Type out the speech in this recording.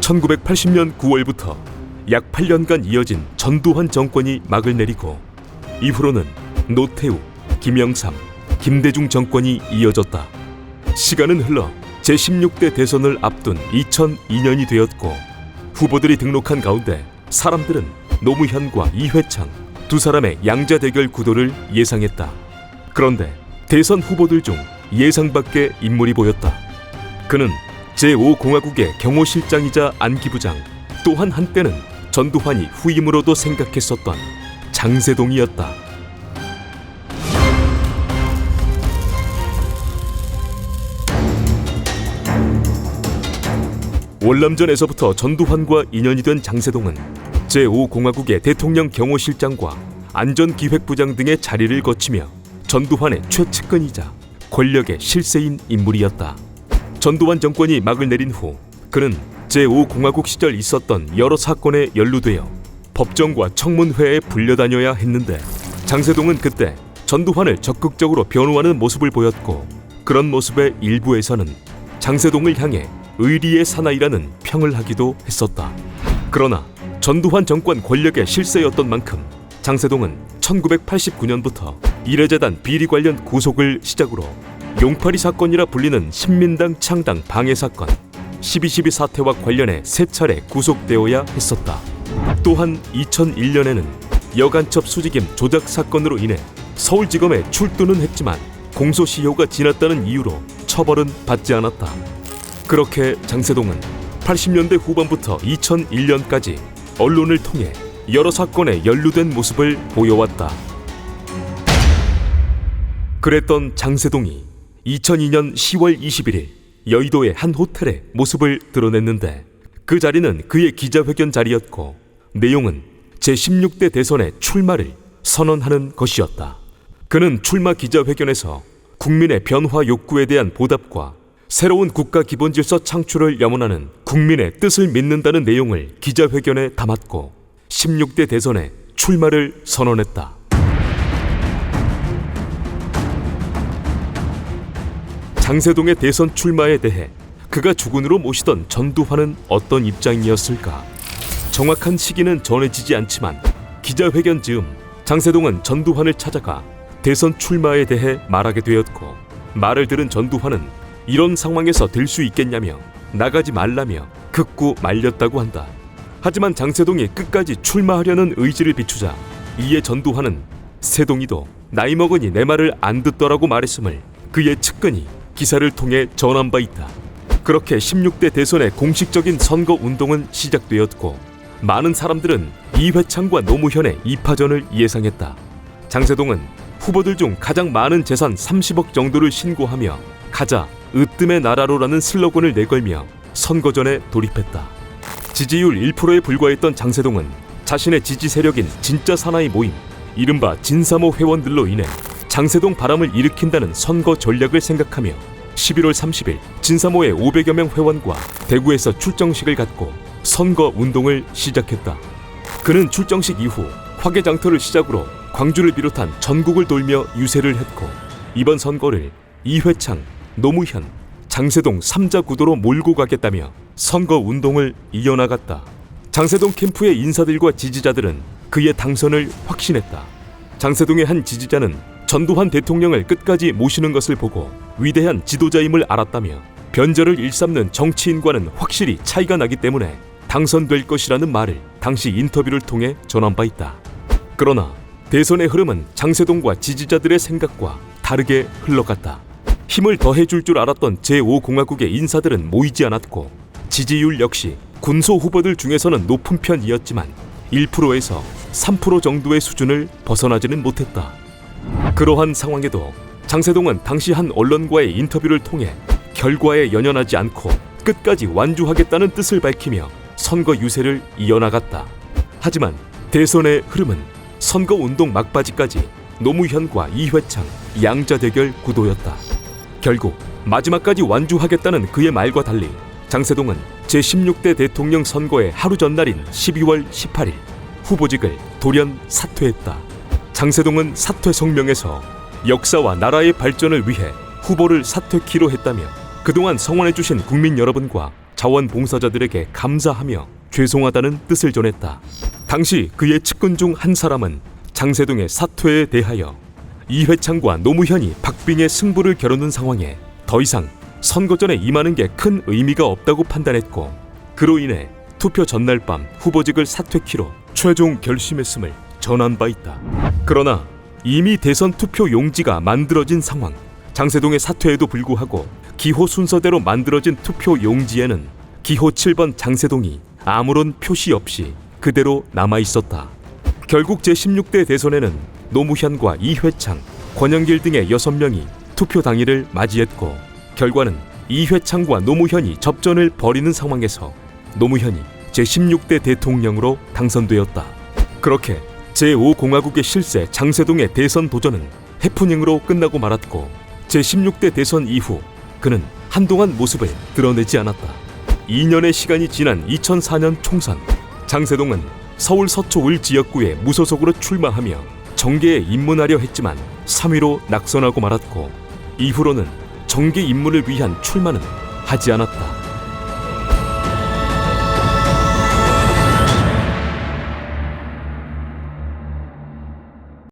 1980년 9월부터 약 8년간 이어진 전두환 정권이 막을 내리고 이후로는 노태우, 김영삼, 김대중 정권이 이어졌다. 시간은 흘러 제16대 대선을 앞둔 2002년이 되었고 후보들이 등록한 가운데 사람들은 노무현과 이회창 두 사람의 양자 대결 구도를 예상했다. 그런데 대선 후보들 중 예상 밖의 인물이 보였다. 그는 제5공화국의 경호실장이자 안기부장, 또한 한때는 전두환이 후임으로도 생각했었던 장세동이었다. 월남전에서부터 전두환과 인연이 된 장세동은 제5공화국의 대통령 경호실장과 안전기획부장 등의 자리를 거치며 전두환의 최측근이자 권력의 실세인 인물이었다. 전두환 정권이 막을 내린 후 그는 제5공화국 시절 있었던 여러 사건에 연루되어 법정과 청문회에 불려다녀야 했는데 장세동은 그때 전두환을 적극적으로 변호하는 모습을 보였고 그런 모습의 일부에서는 장세동을 향해 의리의 사나이라는 평을 하기도 했었다. 그러나 전두환 정권 권력의 실세였던 만큼 장세동은 1989년부터 이례재단 비리 관련 구속을 시작으로 용파리 사건이라 불리는 신민당 창당 방해 사건, 12.12 사태와 관련해 세 차례 구속되어야 했었다. 또한 2001년에는 여간첩 수지김 조작 사건으로 인해 서울지검에 출두는 했지만 공소시효가 지났다는 이유로 처벌은 받지 않았다. 그렇게 장세동은 80년대 후반부터 2001년까지 언론을 통해 여러 사건에 연루된 모습을 보여왔다. 그랬던 장세동이 2002년 10월 21일 여의도의 한 호텔에 모습을 드러냈는데 그 자리는 그의 기자회견 자리였고 내용은 제16대 대선의 출마를 선언하는 것이었다. 그는 출마 기자회견에서 국민의 변화 욕구에 대한 보답과 새로운 국가 기본질서 창출을 염원하는 국민의 뜻을 믿는다는 내용을 기자회견에 담았고 16대 대선에 출마를 선언했다. 장세동의 대선 출마에 대해 그가 주군으로 모시던 전두환은 어떤 입장이었을까? 정확한 시기는 전해지지 않지만 기자회견 즈음 장세동은 전두환을 찾아가 대선 출마에 대해 말하게 되었고 말을 들은 전두환은 이런 상황에서 될 수 있겠냐며 나가지 말라며 극구 말렸다고 한다. 하지만 장세동이 끝까지 출마하려는 의지를 비추자 이에 전두환은 세동이도 나이 먹으니 내 말을 안 듣더라고 말했음을 그의 측근이 기사를 통해 전한 바 있다. 그렇게 16대 대선의 공식적인 선거운동은 시작되었고 많은 사람들은 이회창과 노무현의 2파전을 예상했다. 장세동은 후보들 중 가장 많은 재산 30억 정도를 신고하며 가자 으뜸의 나라로라는 슬로건을 내걸며 선거전에 돌입했다. 지지율 1%에 불과했던 장세동은 자신의 지지 세력인 진짜 사나이 모임 이른바 진사모 회원들로 인해 장세동 바람을 일으킨다는 선거 전략을 생각하며 11월 30일 진사모의 500여 명 회원과 대구에서 출정식을 갖고 선거 운동을 시작했다. 그는 출정식 이후 화개장터를 시작으로 광주를 비롯한 전국을 돌며 유세를 했고 이번 선거를 이회창, 노무현, 장세동 3자 구도로 몰고 가겠다며 선거 운동을 이어나갔다. 장세동 캠프의 인사들과 지지자들은 그의 당선을 확신했다. 장세동의 한 지지자는 전두환 대통령을 끝까지 모시는 것을 보고 위대한 지도자임을 알았다며 변절을 일삼는 정치인과는 확실히 차이가 나기 때문에 당선될 것이라는 말을 당시 인터뷰를 통해 전한 바 있다. 그러나 대선의 흐름은 장세동과 지지자들의 생각과 다르게 흘러갔다. 힘을 더해줄 줄 알았던 제5공화국의 인사들은 모이지 않았고 지지율 역시 군소 후보들 중에서는 높은 편이었지만 1%에서 3% 정도의 수준을 벗어나지는 못했다. 그러한 상황에도 장세동은 당시 한 언론과의 인터뷰를 통해 결과에 연연하지 않고 끝까지 완주하겠다는 뜻을 밝히며 선거 유세를 이어나갔다. 하지만 대선의 흐름은 선거운동 막바지까지 노무현과 이회창 양자 대결 구도였다. 결국 마지막까지 완주하겠다는 그의 말과 달리 장세동은 제16대 대통령 선거의 하루 전날인 12월 18일 후보직을 돌연 사퇴했다. 장세동은 사퇴 성명에서 역사와 나라의 발전을 위해 후보를 사퇴키로 했다며 그동안 성원해주신 국민 여러분과 자원봉사자들에게 감사하며 죄송하다는 뜻을 전했다. 당시 그의 측근 중 한 사람은 장세동의 사퇴에 대하여 이회창과 노무현이 박빙의 승부를 겨루는 상황에 더 이상 선거전에 임하는 게 큰 의미가 없다고 판단했고, 그로 인해 투표 전날 밤 후보직을 사퇴키로 최종 결심했음을 전한 바 있다. 그러나 이미 대선 투표 용지가 만들어진 상황, 장세동의 사퇴에도 불구하고 기호 순서대로 만들어진 투표 용지에는 기호 7번 장세동이 아무런 표시 없이 그대로 남아 있었다. 결국 제16대 대선에는 노무현과 이회창, 권영길 등의 6명이 투표 당일을 맞이했고, 결과는 이회창과 노무현이 접전을 벌이는 상황에서 노무현이 제16대 대통령으로 당선되었다. 그렇게 제5공화국의 실세 장세동의 대선 도전은 해프닝으로 끝나고 말았고, 제16대 대선 이후 그는 한동안 모습을 드러내지 않았다. 2년의 시간이 지난 2004년 총선, 장세동은 서울 서초 을 지역구에 무소속으로 출마하며 정계에 입문하려 했지만 3위로 낙선하고 말았고, 이후로는 정계 입문을 위한 출마는 하지 않았다.